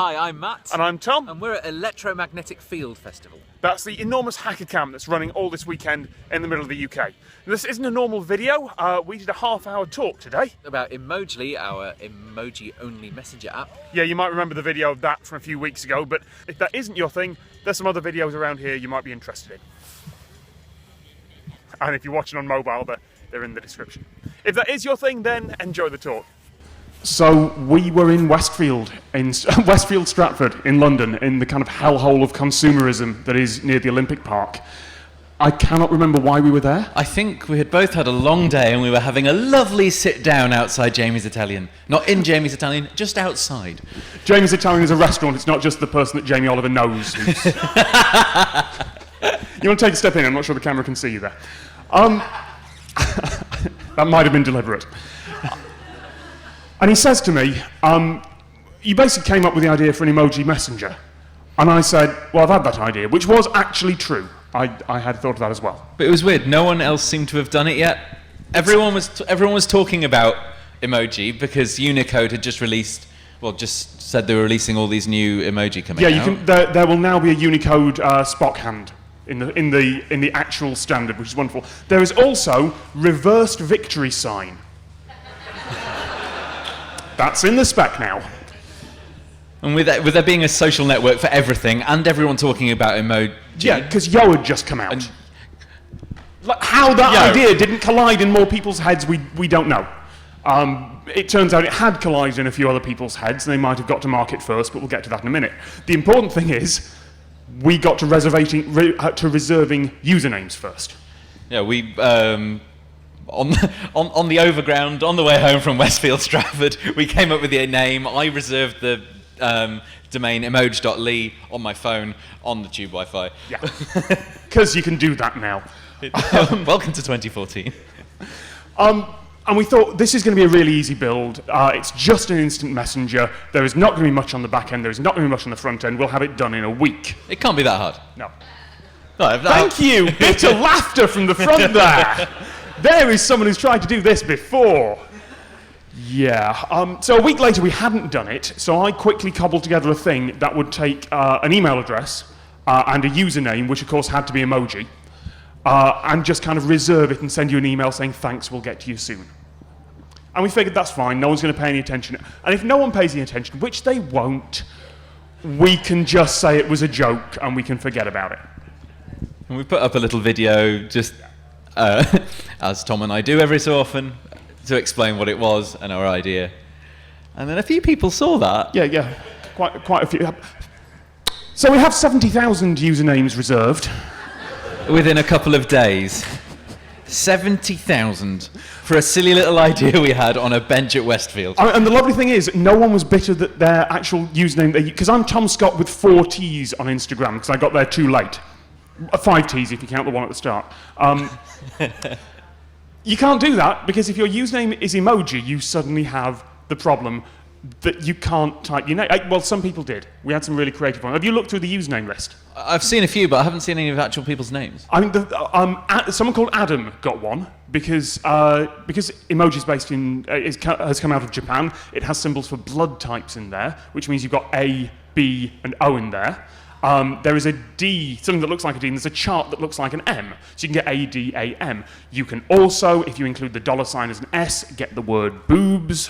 Hi, I'm Matt. And I'm Tom. And we're at Electromagnetic Field Festival. That's the enormous hacker camp that's running all this weekend in the middle of the UK. This isn't a normal video. We did a half-hour talk today. About Emojli, our emoji-only messenger app. Yeah, you might remember the video of that from a few weeks ago, but if that isn't your thing, there's some other videos around here you might be interested in. And if you're watching on mobile, they're in the description. If that is your thing, then enjoy the talk. So we were in Westfield Stratford in London, in the kind of hellhole of consumerism that is near the Olympic Park. I cannot remember why we were there. I think we had both had a long day and we were having a lovely sit down outside Jamie's Italian. Not in Jamie's Italian, just outside. Jamie's Italian is a restaurant, it's not just the person that Jamie Oliver knows. You want to take a step in? I'm not sure the camera can see you there. That might have been deliberate. And he says to me, you basically came up with the idea for an emoji messenger. And I said, well, I've had that idea, which was actually true. I had thought of that as well. But it was weird, no one else seemed to have done it yet. Everyone was talking about emoji because Unicode had just released, just said they were releasing all these new emoji coming out. Yeah, there will now be a Unicode Spock hand in the actual standard, which is wonderful. There is also reversed victory sign. That's in the spec now. And with there being a social network for everything and everyone talking about emoji. Yeah, because Yo had just come out. How that idea didn't collide in more people's heads, we don't know. It turns out it had collided in a few other people's heads, and they might have got to market first, but we'll get to that in a minute. The important thing is, we got to reserving usernames first. Yeah, we... On the overground, on the way home from Westfield Stratford, we came up with the name. I reserved the domain emojli on my phone on the tube Wi-Fi. Yeah, because you can do that now. Welcome to 2014. And we thought this is going to be a really easy build. It's just an instant messenger. There is not going to be much on the back end. There is not going to be much on the front end. We'll have it done in a week. It can't be that hard. No. Thank you. Bitter laughter from the front there. There is someone who's tried to do this before. Yeah. So a week later, we hadn't done it, so I quickly cobbled together a thing that would take an email address and a username, which of course had to be emoji, and just kind of reserve it and send you an email saying, thanks, we'll get to you soon. And we figured that's fine, no one's going to pay any attention. And if no one pays any attention, which they won't, we can just say it was a joke and we can forget about it. And we put up a little video just... as Tom and I do every so often, to explain what it was and our idea. And then a few people saw that. Yeah, quite a few. So we have 70,000 usernames reserved. Within a couple of days. 70,000 for a silly little idea we had on a bench at Westfield. And the lovely thing is, no one was bitter that their actual username... Because I'm Tom Scott with 4 T's on Instagram, because I got there too late. 5 T's if you count the one at the start. You can't do that, because if your username is emoji, you suddenly have the problem that you can't type your name. Well, some people did. We had some really creative ones. Have you looked through the username list? I've seen a few, but I haven't seen any of actual people's names. I mean, someone called Adam got one, because emoji is based in... has come out of Japan. It has symbols for blood types in there, which means you've got A, B, and O in there. There is a D, something that looks like a D, and there's a chart that looks like an M. So you can get A, D, A, M. You can also, if you include the $ as an S, get the word boobs.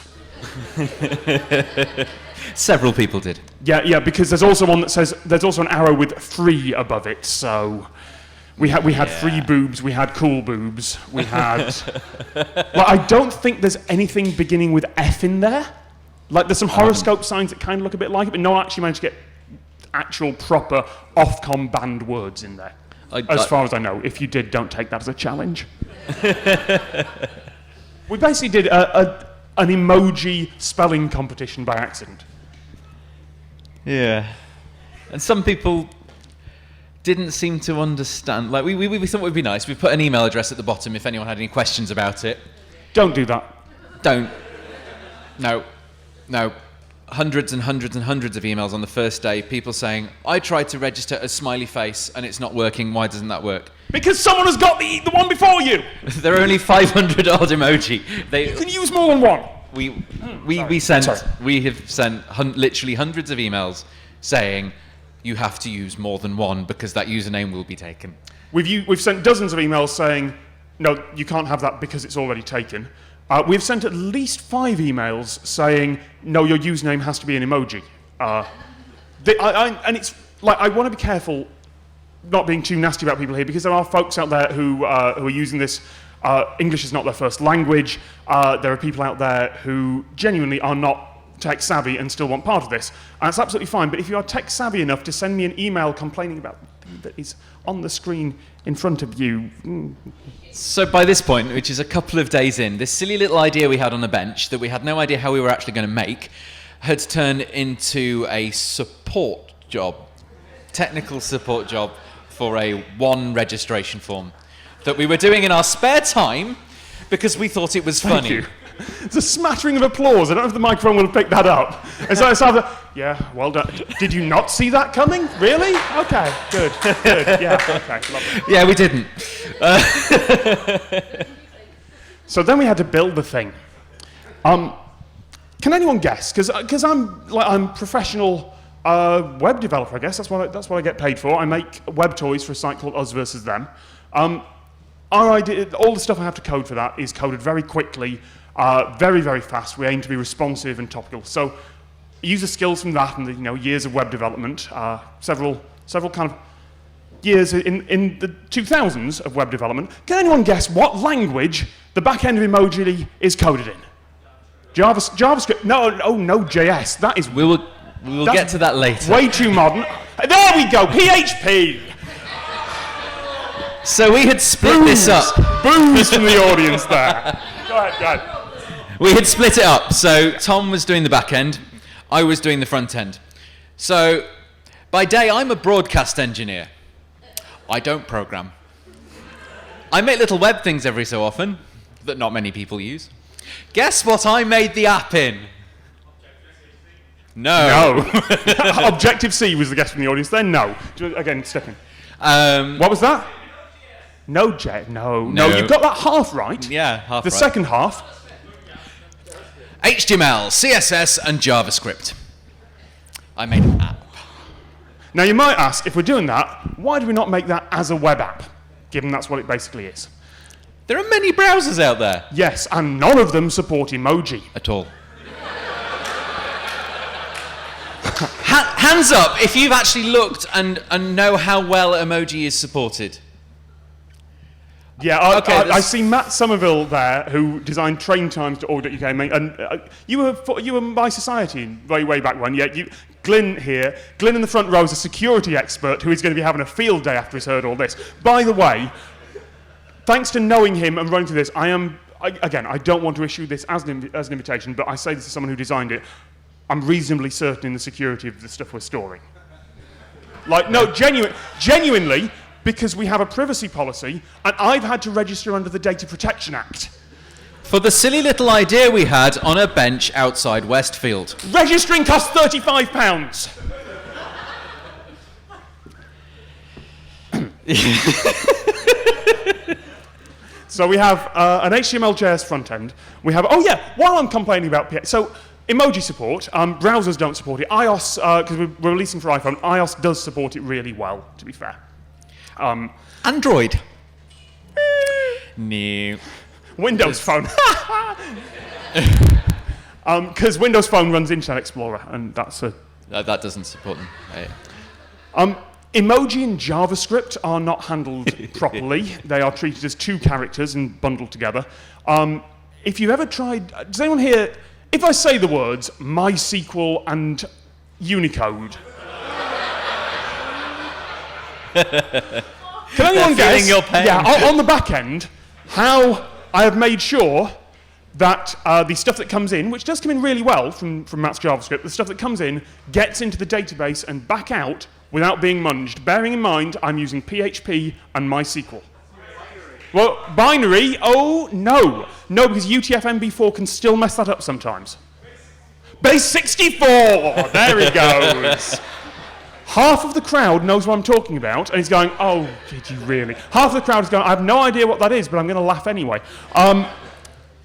Several people did. Yeah, because there's also one that says, there's also an arrow with free above it, so... We had free boobs, we had cool boobs, we had... I don't think there's anything beginning with F in there. There's some horoscope signs that kind of look a bit like it, but no one actually managed to get actual proper Ofcom banned words in there. As far as I know. If you did, don't take that as a challenge. We basically did an emoji spelling competition by accident. Yeah. And some people didn't seem to understand. We thought it would be nice. We put an email address at the bottom if anyone had any questions about it. Don't do that. Don't. No. Hundreds and hundreds and hundreds of emails on the first day, people saying, I tried to register as smiley face and it's not working, why doesn't that work? Because someone has got the one before you! There are only 500 odd emoji. You can use more than one. we have sent literally hundreds of emails saying you have to use more than one because that username will be taken. We've sent dozens of emails saying, no, you can't have that because it's already taken. We've sent at least 5 emails saying, no, your username has to be an emoji. And it's like, I want to be careful not being too nasty about people here because there are folks out there who are using this. English is not their first language. There are people out there who genuinely are not tech savvy and still want part of this. And it's absolutely fine, but if you are tech savvy enough to send me an email complaining about the thing that is on the screen in front of you... So by this point, which is a couple of days in, this silly little idea we had on the bench that we had no idea how we were actually going to make had turned into a support job, technical support job for a one registration form that we were doing in our spare time because we thought it was funny. Thank you. It's a smattering of applause. I don't know if the microphone will pick that up. It's like, yeah, well done. Did you not see that coming? Really? Okay, good. Yeah, okay, lovely. Yeah, we didn't. So then we had to build the thing. Can anyone guess? Because I'm professional web developer, I guess. That's what I get paid for. I make web toys for a site called Us versus Them. Our idea, all the stuff I have to code for that is coded very quickly, very, very fast. We aim to be responsive and topical. So user skills from that and the years of web development, several kind of years in the 2000s of web development. Can anyone guess what language the back end of Emojli is coded in? JavaScript? No, JS. That is... We will get to that later. Way too modern. There we go, PHP. So we had split this up. Booze from the audience there. Go ahead. We had split it up. So Tom was doing the back end, I was doing the front end. So by day, I'm a broadcast engineer. I don't program. I make little web things every so often that not many people use. Guess what I made the app in? No. Objective-C was the guess from the audience then? No. Again, step in. What was that? No, you've got that half right. Yeah, half right. The second half. HTML, CSS, and JavaScript. I made an app. Now you might ask, if we're doing that, why do we not make that as a web app, given that's what it basically is? There are many browsers out there. Yes, and none of them support emoji. At all. Hands up if you've actually looked and know how well emoji is supported. Yeah, I see Matt Somerville there, who designed traintimes.org.uk, and you were My Society way back when. Yeah, Glyn here. Glyn in the front row is a security expert who is going to be having a field day after he's heard all this. By the way, thanks to knowing him and running through this, I don't want to issue this as an invitation, but I say this as someone who designed it. I'm reasonably certain in the security of the stuff we're storing. Like, no, genuinely, because we have a privacy policy, and I've had to register under the Data Protection Act. For the silly little idea we had on a bench outside Westfield. Registering costs £35. So we have an HTML.js front end. We have, while I'm complaining about PHP, so emoji support, browsers don't support it. iOS, because we're releasing for iPhone, iOS does support it really well, to be fair. Android? No. Windows Phone. Because Windows Phone runs Internet Explorer, and that's a... that doesn't support them. Emoji and JavaScript are not handled properly. They are treated as 2 characters and bundled together. If you've ever tried... Does anyone here... If I say the words MySQL and Unicode... Can anyone guess? Your pain. Yeah, on the back end, how I have made sure that the stuff that comes in, which does come in really well from Matt's JavaScript, the stuff that comes in gets into the database and back out without being munged, bearing in mind I'm using PHP and MySQL. Well, binary, oh no. No, because UTF-MB4 can still mess that up sometimes. Base 64, there he goes. Half of the crowd knows what I'm talking about, and he's going, oh, did you really? Half of the crowd is going, I have no idea what that is, but I'm going to laugh anyway.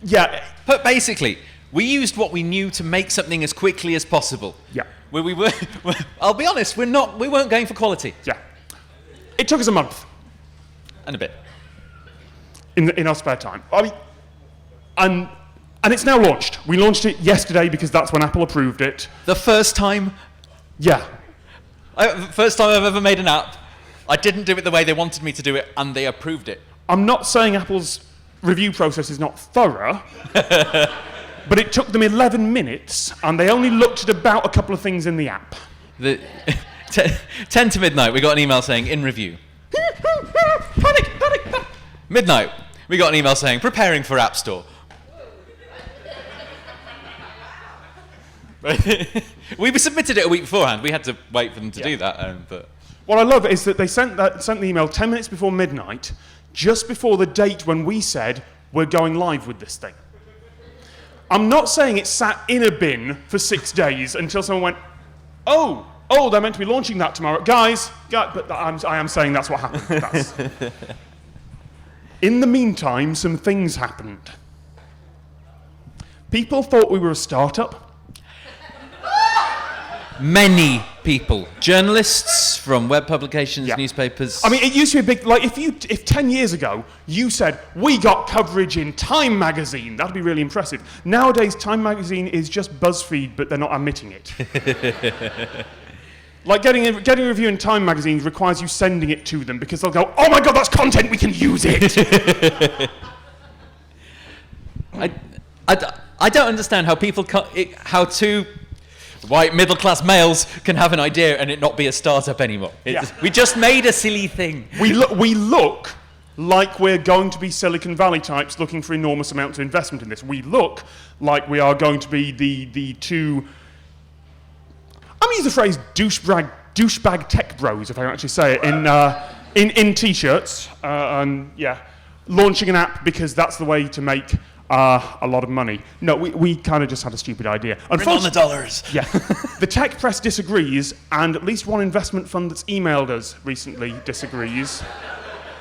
Yeah. But basically, We used what we knew to make something as quickly as possible. Yeah. Where we were, I'll be honest, we weren't going for quality. Yeah. It took us a month. And a bit. In our spare time. I mean, and it's now launched. We launched it yesterday because that's when Apple approved it. The first time? Yeah. First time I've ever made an app. I didn't do it the way they wanted me to do it, and they approved it. I'm not saying Apple's review process is not thorough, but it took them 11 minutes, and they only looked at about a couple of things in the app. 10 to midnight, we got an email saying, in review. Panic! Midnight, we got an email saying, preparing for App Store. We submitted it a week beforehand. We had to wait for them to do that. But what I love is that they sent the email 10 minutes before midnight, just before the date when we said we're going live with this thing. I'm not saying it sat in a bin for 6 days until someone went, oh, they're meant to be launching that tomorrow. Guys, but I am saying that's what happened. In the meantime, some things happened. People thought we were a startup. Many people, journalists from web publications, newspapers. I mean, it used to be a big, like if 10 years ago you said, we got coverage in Time magazine, that'd be really impressive. Nowadays, Time magazine is just BuzzFeed, but they're not admitting it. Like getting a review in Time magazine requires you sending it to them because they'll go, oh my God, that's content, we can use it. I don't understand how people, how two white middle-class males can have an idea and it not be a startup anymore. We just made a silly thing. We look like we're going to be Silicon Valley types looking for enormous amounts of investment in this. We look like we are going to be the two, I'm going to use the phrase douchebag tech bros, if I actually say it, in t-shirts, and launching an app because that's the way to make a lot of money. No, we kind of just had a stupid idea. Bring on the dollars. Yeah. The tech press disagrees, and at least one investment fund that's emailed us recently disagrees.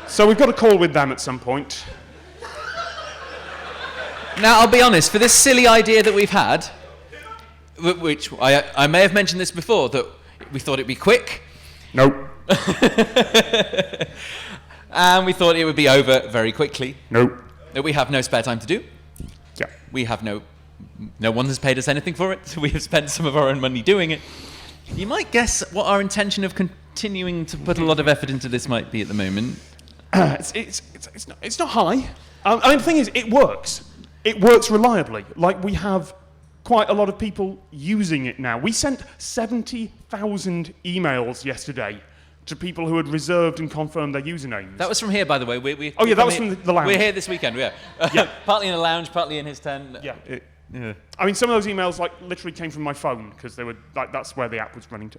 So we've got a call with them at some point. Now, I'll be honest, for this silly idea that we've had, which I may have mentioned this before, that we thought it'd be quick. Nope. And we thought it would be over very quickly. Nope. That we have no spare time to do. Yeah. We have no one has paid us anything for it, so we have spent some of our own money doing it. You might guess what our intention of continuing to put a lot of effort into this might be at the moment. It's not high. I mean, the thing is, it works. It works reliably. Like, we have quite a lot of people using it now. We sent 70,000 emails yesterday to people who had reserved and confirmed their usernames. That was from here, by the way. That was from the lounge. We're here this weekend, yeah. Partly in the lounge, partly in his tent. Yeah. I mean, some of those emails literally came from my phone because they were that's where the app was running to.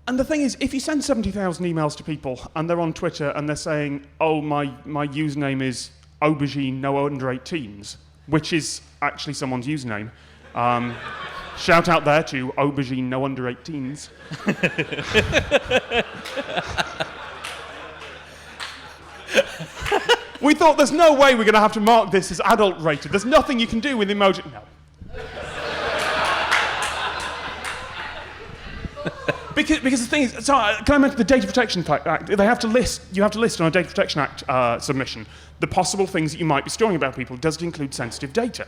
And the thing is, if you send 70,000 emails to people and they're on Twitter and they're saying, oh, my username is aubergine no under 18s, which is actually someone's username. Shout out there to aubergine no under 18s. We thought there's no way we're going to have to mark this as adult rated. There's nothing you can do with emoji. No. Because the thing is, so can I mention the Data Protection Act? You have to list on a Data Protection Act submission the possible things that you might be storing about people. Does it include sensitive data?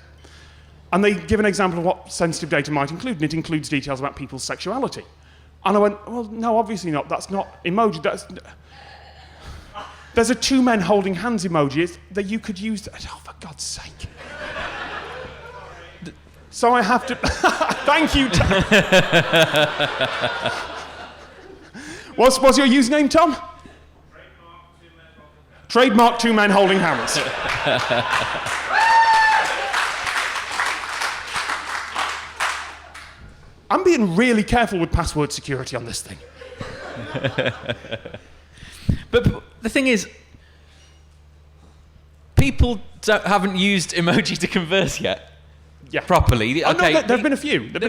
And they give an example of what sensitive data might include, and it includes details about people's sexuality. And I went, well, no, obviously not. That's not emoji. There's a two men holding hands emoji that you could use. Oh, for God's sake. So I have to... Thank you, Tom. What's your username, Tom? Trademark two men holding hands. I'm being really careful with password security on this thing. But the thing is, people haven't used emoji to converse yet. Yeah. Properly. Oh, okay. No, there have been a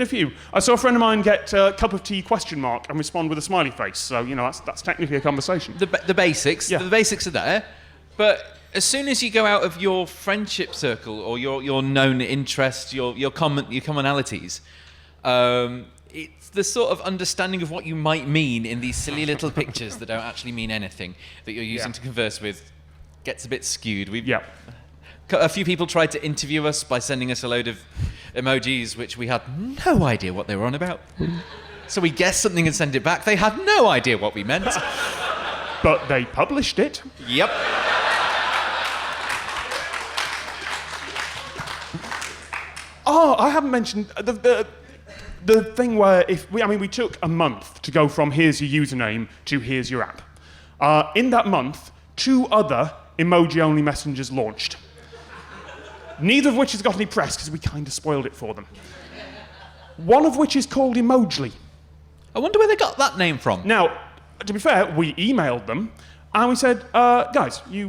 few. I saw a friend of mine get cup of tea ? And respond with a smiley face. So, that's technically a conversation. The basics. Yeah. The basics are there. But as soon as you go out of your friendship circle or your known interest, your commonalities, it's the sort of understanding of what you might mean in these silly little pictures that don't actually mean anything that you're using to converse with gets a bit skewed. A few people tried to interview us by sending us a load of emojis, which we had no idea what they were on about. So we guessed something and sent it back. They had no idea what we meant. But they published it. Yep. Oh, I haven't mentioned the thing where we took a month to go from here's your username to here's your app. In that month, 2 other emoji-only messengers launched. Neither of which has got any press because we kind of spoiled it for them. One of which is called Emojli. I wonder where they got that name from. Now, to be fair, we emailed them and we said, guys, you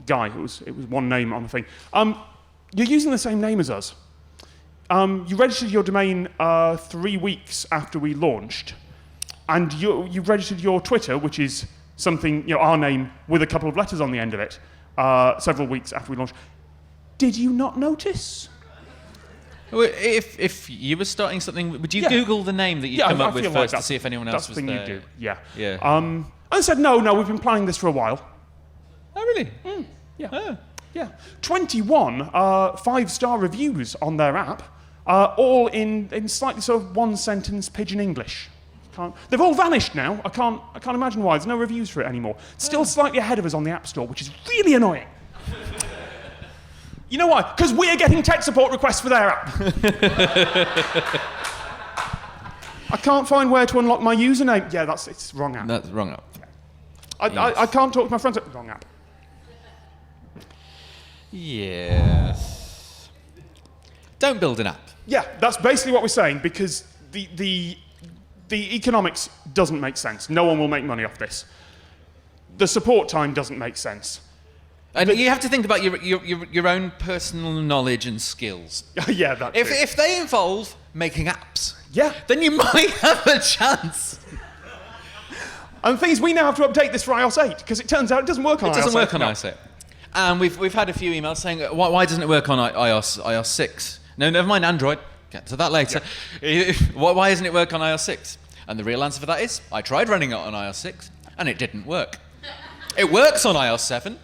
guy, it was one name on the thing. You're using the same name as us. You registered your domain 3 weeks after we launched, and you registered your Twitter, which is something, our name with a couple of letters on the end of it, several weeks after we launched. Did you not notice? If you were starting something, would you Google the name that you come up with first to see if anyone else was there? That's the thing you do, yeah. Yeah. I said, no, we've been planning this for a while. Oh, really? Yeah. Oh. Yeah. 21 5-star reviews on their app, all in slightly sort of one-sentence pidgin English. They've all vanished now. I can't imagine why. There's no reviews for it anymore. It's still slightly ahead of us on the App Store, which is really annoying. You know why? Because we're getting tech support requests for their app. I can't find where to unlock my username. Yeah, it's wrong app. That's wrong app. I can't talk to my friends. Wrong app. Yes. Don't build an app. Yeah, that's basically what we're saying, because the economics doesn't make sense. No one will make money off this. The support time doesn't make sense. And you have to think about your own personal knowledge and skills. Yeah, that If they involve making apps, then you might have a chance. And the thing is, we now have to update this for iOS 8, because it turns out it doesn't work on iOS 8. It doesn't work on iOS 8. And we've had a few emails saying, why doesn't it work on iOS 6? No, never mind Android. Get to that later. Yeah. Why doesn't it work on iOS 6? And the real answer for that is, I tried running it on iOS 6, and it didn't work. It works on iOS 7.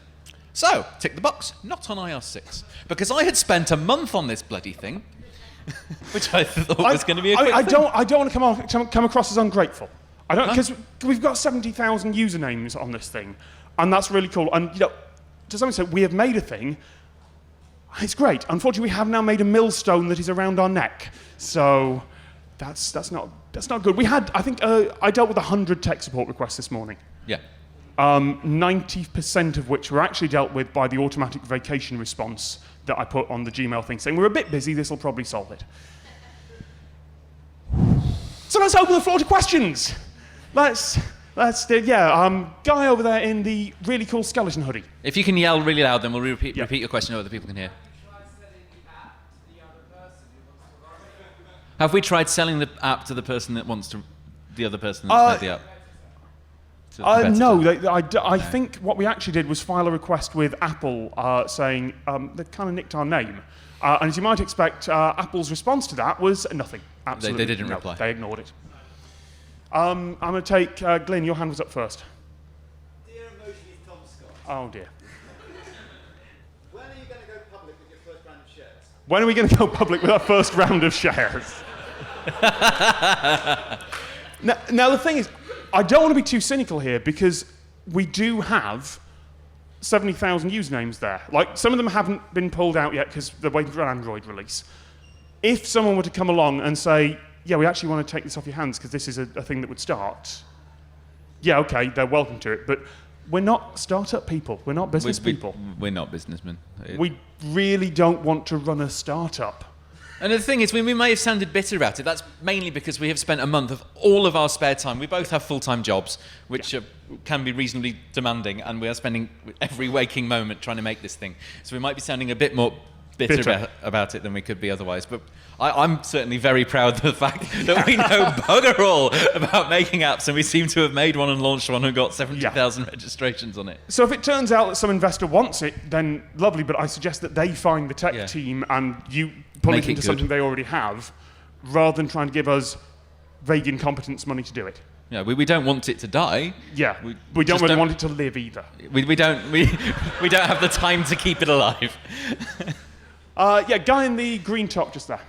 So, tick the box, not on iOS 6. Because I had spent a month on this bloody thing, which I thought was going to be a quick thing. I don't want to come across as ungrateful. I don't, because we've got 70,000 usernames on this thing, and that's really cool. And to some extent, we have made a thing. It's great. Unfortunately, we have now made a millstone that is around our neck. So that's not good. We had, I think, I dealt with 100 tech support requests this morning. Yeah. 90% of which were actually dealt with by the automatic vacation response that I put on the Gmail thing, saying we're a bit busy. This will probably solve it. So let's open the floor to questions. Let's do, guy over there in the really cool skeleton hoodie. If you can yell really loud, then we'll repeat your question so other people can hear. Have we tried selling the app to the person that wants to, the other person that's made the app? No, I think what we actually did was file a request with Apple saying they've kind of nicked our name. And as you might expect, Apple's response to that was nothing. Absolutely. They didn't reply. They ignored it. I'm going to take, Glyn, your hand was up first. Dear Emojli Tom Scott. Oh dear. When are you going to go public with your first round of shares? When are we going to go public with our first round of shares? Now the thing is, I don't want to be too cynical here, because we do have 70,000 usernames there. Like, some of them haven't been pulled out yet because they're waiting for an Android release. If someone were to come along and say, yeah, we actually want to take this off your hands because this is a thing that would start, yeah, okay, they're welcome to it. But we're not startup people. We're not business people. We're not businessmen. We really don't want to run a startup. And the thing is, we may have sounded bitter about it. That's mainly because we have spent a month of all of our spare time. We both have full-time jobs, which can be reasonably demanding, and we are spending every waking moment trying to make this thing. So we might be sounding a bit more bitter. About it than we could be otherwise. But I'm certainly very proud of the fact that we know bugger all about making apps, and we seem to have made one and launched one and got 70,000 registrations on it. So if it turns out that some investor wants it, then lovely, but I suggest that they find the tech team and you pull Make it into it something good. they already have, rather than trying to give us vague incompetence money to do it. Yeah, we don't want it to die. Yeah, We we don't just really don't- want it to live either. We don't have the time to keep it alive. Guy in the green top just there.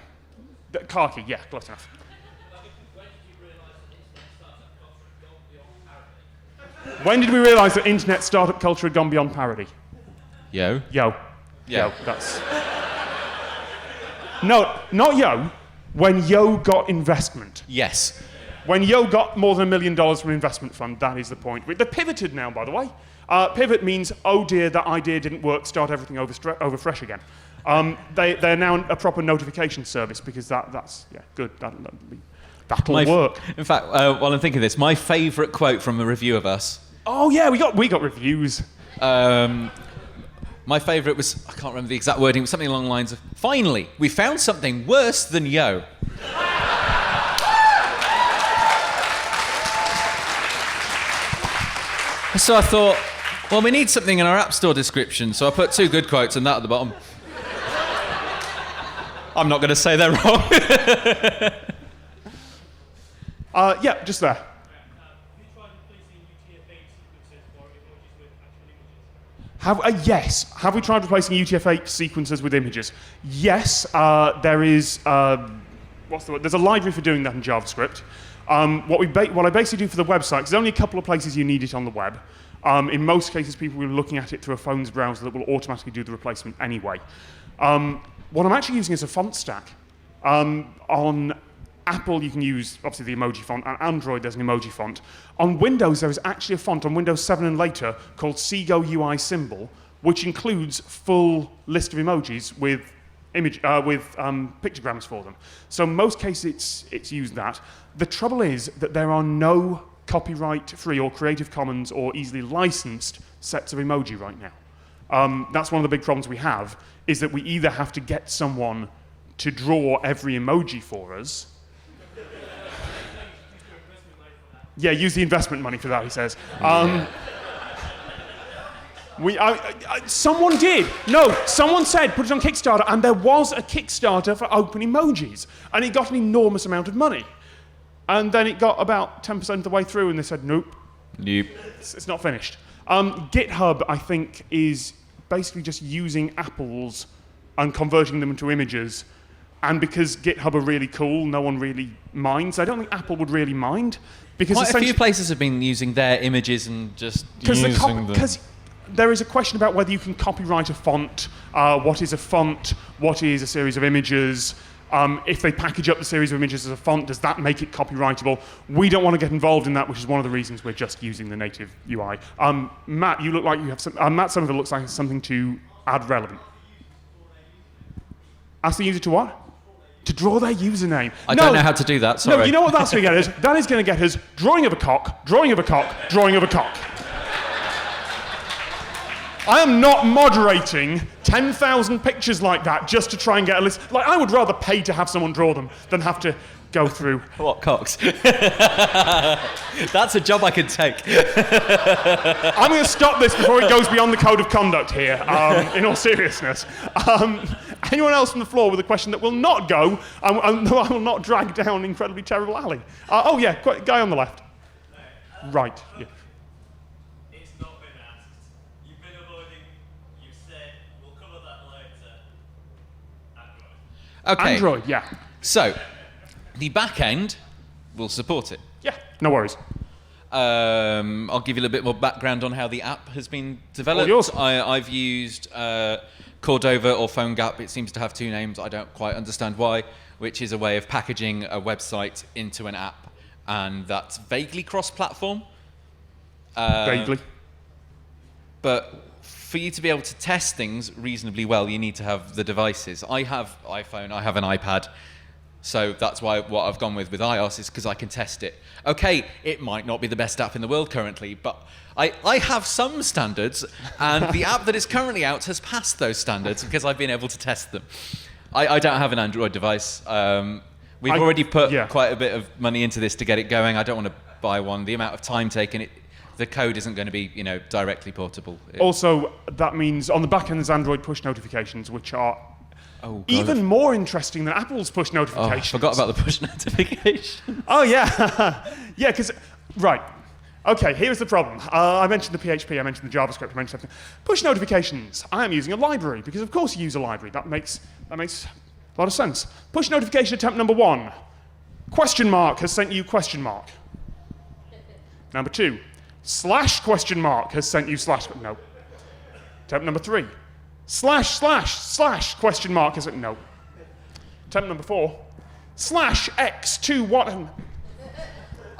Khaki, yeah, close enough. When did we realise that internet startup culture had gone beyond parody? Yo. Yo. Yeah. Yo, that's... No, not Yo. When Yo got investment. Yes. When Yo got more than $1 million from an investment fund, that is the point. They're pivoted now, by the way. Pivot means, oh dear, that idea didn't work, start everything over fresh again. They're now a proper notification service because that's good. That'll work. In fact, while I'm thinking of this, my favourite quote from a review of us. Oh yeah, we got reviews. My favourite was, I can't remember the exact wording, it was something along the lines of, finally, we found something worse than Yo. So I thought, well, we need something in our App Store description, so I put 2 good quotes and that at the bottom. I'm not going to say they're wrong. Just there. Yes. Have we tried replacing UTF-8 sequences with images? Yes. There is. What's the word? There's a library for doing that in JavaScript. What I basically do for the website, because there's only a couple of places you need it on the web. In most cases, people will be looking at it through a phone's browser that will automatically do the replacement anyway. What I'm actually using is a font stack. On Apple, you can use, obviously, the emoji font. On Android, there's an emoji font. On Windows, there is actually a font on Windows 7 and later called Seago UI Symbol, which includes full list of emojis with pictograms for them. So in most cases, it's used that. The trouble is that there are no copyright-free or Creative Commons or easily licensed sets of emoji right now. That's one of the big problems we have, is that we either have to get someone to draw every emoji for us. Yeah, use the investment money for that, he says. Someone did. No, someone said put it on Kickstarter, and there was a Kickstarter for open emojis, and it got an enormous amount of money. And then it got about 10% of the way through, and they said, nope. Nope. It's not finished. GitHub, I think, is basically just using apples and converting them into images. And because GitHub are really cool, no one really minds. I don't think Apple would really mind. Because Quite a few places have been using their images and just using them. Because there is a question about whether you can copyright a font, what is a font, what is a series of images. If they package up the series of images as a font, does that make it copyrightable? We don't want to get involved in that, which is one of the reasons we're just using the native UI. Matt, you look like you have some. Matt, some of it looks like something to add relevant. Ask the user to what? To draw their username. I don't know how to do that, sorry. No, you know what that's going to get us? That is going to get us drawing of a cock, drawing of a cock, drawing of a cock. I am not moderating 10,000 pictures like that just to try and get a list. Like, I would rather pay to have someone draw them than have to go through. What, cocks? That's a job I could take. I'm going to stop this before it goes beyond the code of conduct here, in all seriousness. Anyone else from the floor with a question that will not go, and I will not drag down an incredibly terrible alley? Guy on the left. Right, yeah. It's not been asked. You've been avoiding. You said we'll cover that later. Android. Okay. Android, yeah. So, the back end will support it. Yeah, no worries. I'll give you a little bit more background on how the app has been developed. All yours. I've used Cordova or PhoneGap. It seems to have 2 names. I don't quite understand why, which is a way of packaging a website into an app. And that's vaguely cross-platform. Vaguely. But for you to be able to test things reasonably well, you need to have the devices. I have iPhone, I have an iPad. So that's why what I've gone with iOS is because I can test it. Okay, it might not be the best app in the world currently, but I have some standards, and the app that is currently out has passed those standards because I've been able to test them. I don't have an Android device. We've already put quite a bit of money into this to get it going. I don't want to buy one. The amount of time taken, the code isn't going to be, directly portable. Also, that means on the back end there's Android push notifications, which are even more interesting than Apple's push notifications. I forgot about the push notification. Oh, yeah. Yeah, because, right. Okay, here's the problem. I mentioned the PHP, I mentioned the JavaScript, I mentioned something. Push notifications. I am using a library, because of course you use a library. That makes a lot of sense. Push notification attempt number 1. Question mark has sent you question mark. Number 2. Slash question mark has sent you slash. No. Attempt number 3. Slash question mark has sent. No. Attempt number 4. Slash x to what? And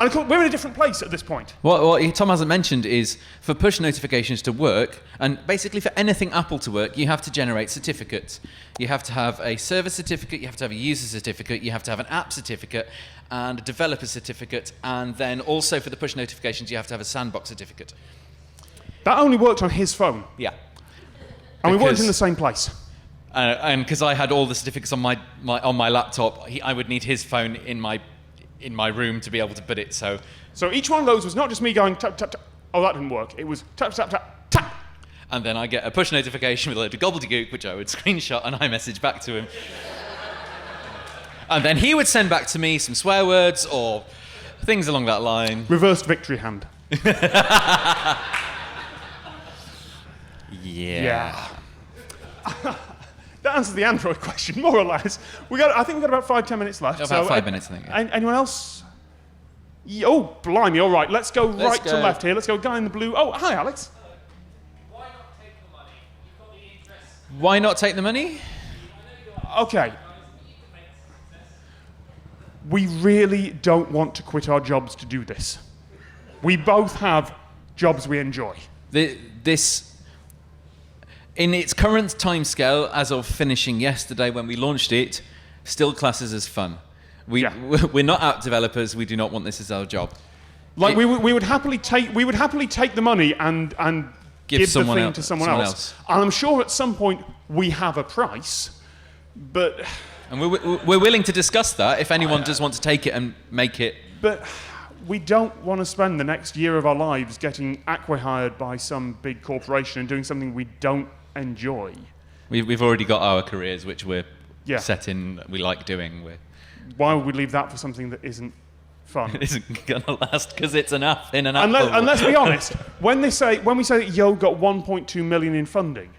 of course, we're in a different place at this point. What Tom hasn't mentioned is for push notifications to work, and basically for anything Apple to work, you have to generate certificates. You have to have a server certificate, you have to have a user certificate, you have to have an app certificate, and a developer certificate, and then also for the push notifications, you have to have a sandbox certificate. That only worked on his phone. Yeah. And we worked in the same place. And because I had all the certificates on my laptop, I would need his phone in my room to be able to put it. So each one of those was not just me going tap tap tap. Oh, that didn't work. It was tap tap tap tap. And then I get a push notification with a load of gobbledygook, which I would screenshot and iMessage back to him. And then he would send back to me some swear words or things along that line. Reversed victory hand. Yeah. That answers the Android question, more or less. I think we've got about 5-10 minutes left. About 5 minutes, I think. Yeah. Anyone else? Oh, blimey, all right. Let's go right to left here. Let's go guy in the blue. Oh, hi, Alex. Why not take the money? You've got the interest. Why not take the money? Okay. We really don't want to quit our jobs to do this. We both have jobs we enjoy. This, in its current timescale, as of finishing yesterday when we launched it, still classes as fun. We're not app developers. We do not want this as our job. Like we would happily take the money and give the thing to someone else. And I'm sure at some point we have a price, but. And we're willing to discuss that if anyone does want to take it and make it. But we don't want to spend the next year of our lives getting acqui-hired by some big corporation and doing something we don't enjoy. We've already got our careers, which we're set in, we like doing. Why would we leave that for something that isn't fun? It isn't going to last because it's an app in an app. And let's be honest, when we say that Yo got 1.2 million in funding,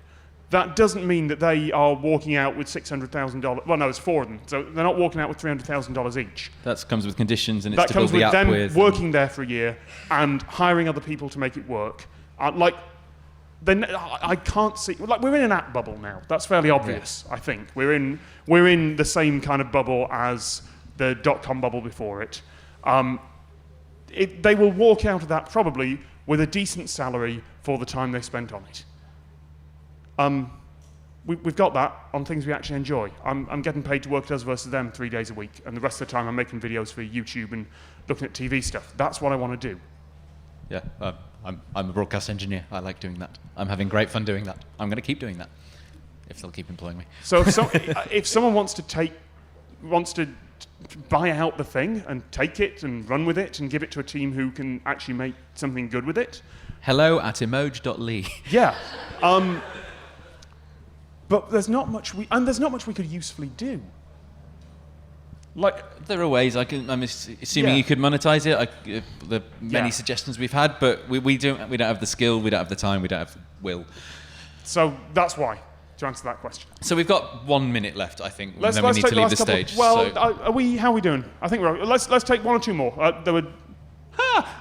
that doesn't mean that they are walking out with $600,000. Well, no, it's 4 of them. So they're not walking out with $300,000 each. That comes with conditions, and it's that to build comes the with app them working there for a year and hiring other people to make it work. I can't see. We're in an app bubble now. That's fairly obvious. I think we're in the same kind of bubble as the .com bubble before it. They will walk out of that probably with a decent salary for the time they spent on it. We've got that on things we actually enjoy. I'm getting paid to work at Us versus Them 3 days a week, and the rest of the time I'm making videos for YouTube and looking at TV stuff. That's what I want to do. Yeah, I'm a broadcast engineer. I like doing that. I'm having great fun doing that. I'm going to keep doing that if they'll keep employing me. So if someone wants to buy out the thing and take it and run with it and give it to a team who can actually make something good with it. hello@emojli. Yeah. But there's not much we could usefully do. There are ways I'm assuming you could monetize it. The many suggestions we've had, but we don't have the skill, we don't have the time, we don't have the will. So that's why, to answer that question. So we've got 1 minute left, I think, and then we need to leave the stage. How are we doing? I think let's take 1 or 2 more.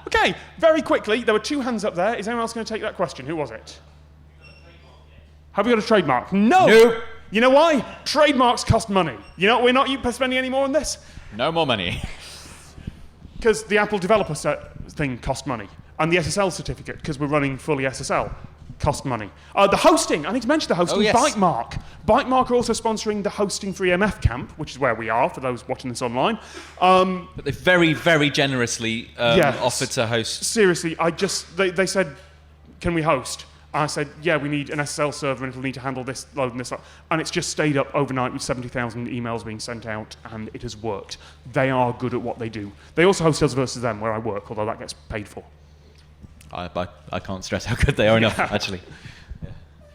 Okay, very quickly, there were 2 hands up there. Is anyone else going to take that question? Who was it? Have we got a trademark? No! Nope. You know why? Trademarks cost money. You know, we're not spending any more on this. No more money. Because the Apple developer thing cost money. And the SSL certificate, because we're running fully SSL, cost money. The hosting, I need to mention the hosting. Oh, yes. Bytemark. Bytemark are also sponsoring the hosting for EMF Camp, which is where we are, for those watching this online. But they very, very generously offered to host. Seriously, they said, can we host? I said, yeah, we need an SSL server and it'll need to handle this, load and this. And it's just stayed up overnight with 70,000 emails being sent out, and it has worked. They are good at what they do. They also host us versus them, where I work, although that gets paid for. I can't stress how good they are enough, actually.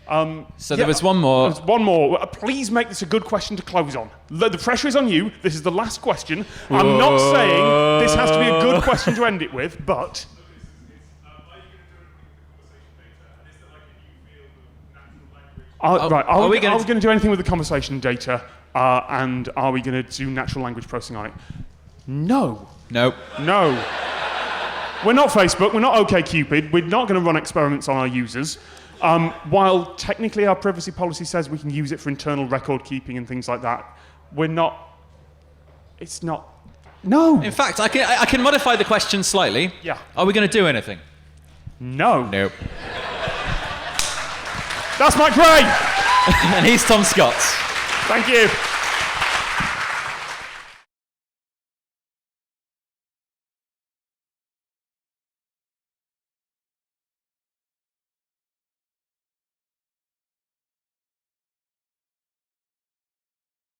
So Yeah, there was one more. There's one more. Please make this a good question to close on. The pressure is on you. This is the last question. I'm not saying this has to be a good question to end it with, but... Are we going to do anything with the conversation data? And are we going to do natural language processing on it? No. Nope. No. We're not Facebook. We're not OkCupid. We're not going to run experiments on our users. While technically our privacy policy says we can use it for internal record keeping and things like that, we're not. It's not. No. In fact, I can modify the question slightly. Yeah. Are we going to do anything? No. Nope. That's Mike Gray. And he's Tom Scott. Thank you.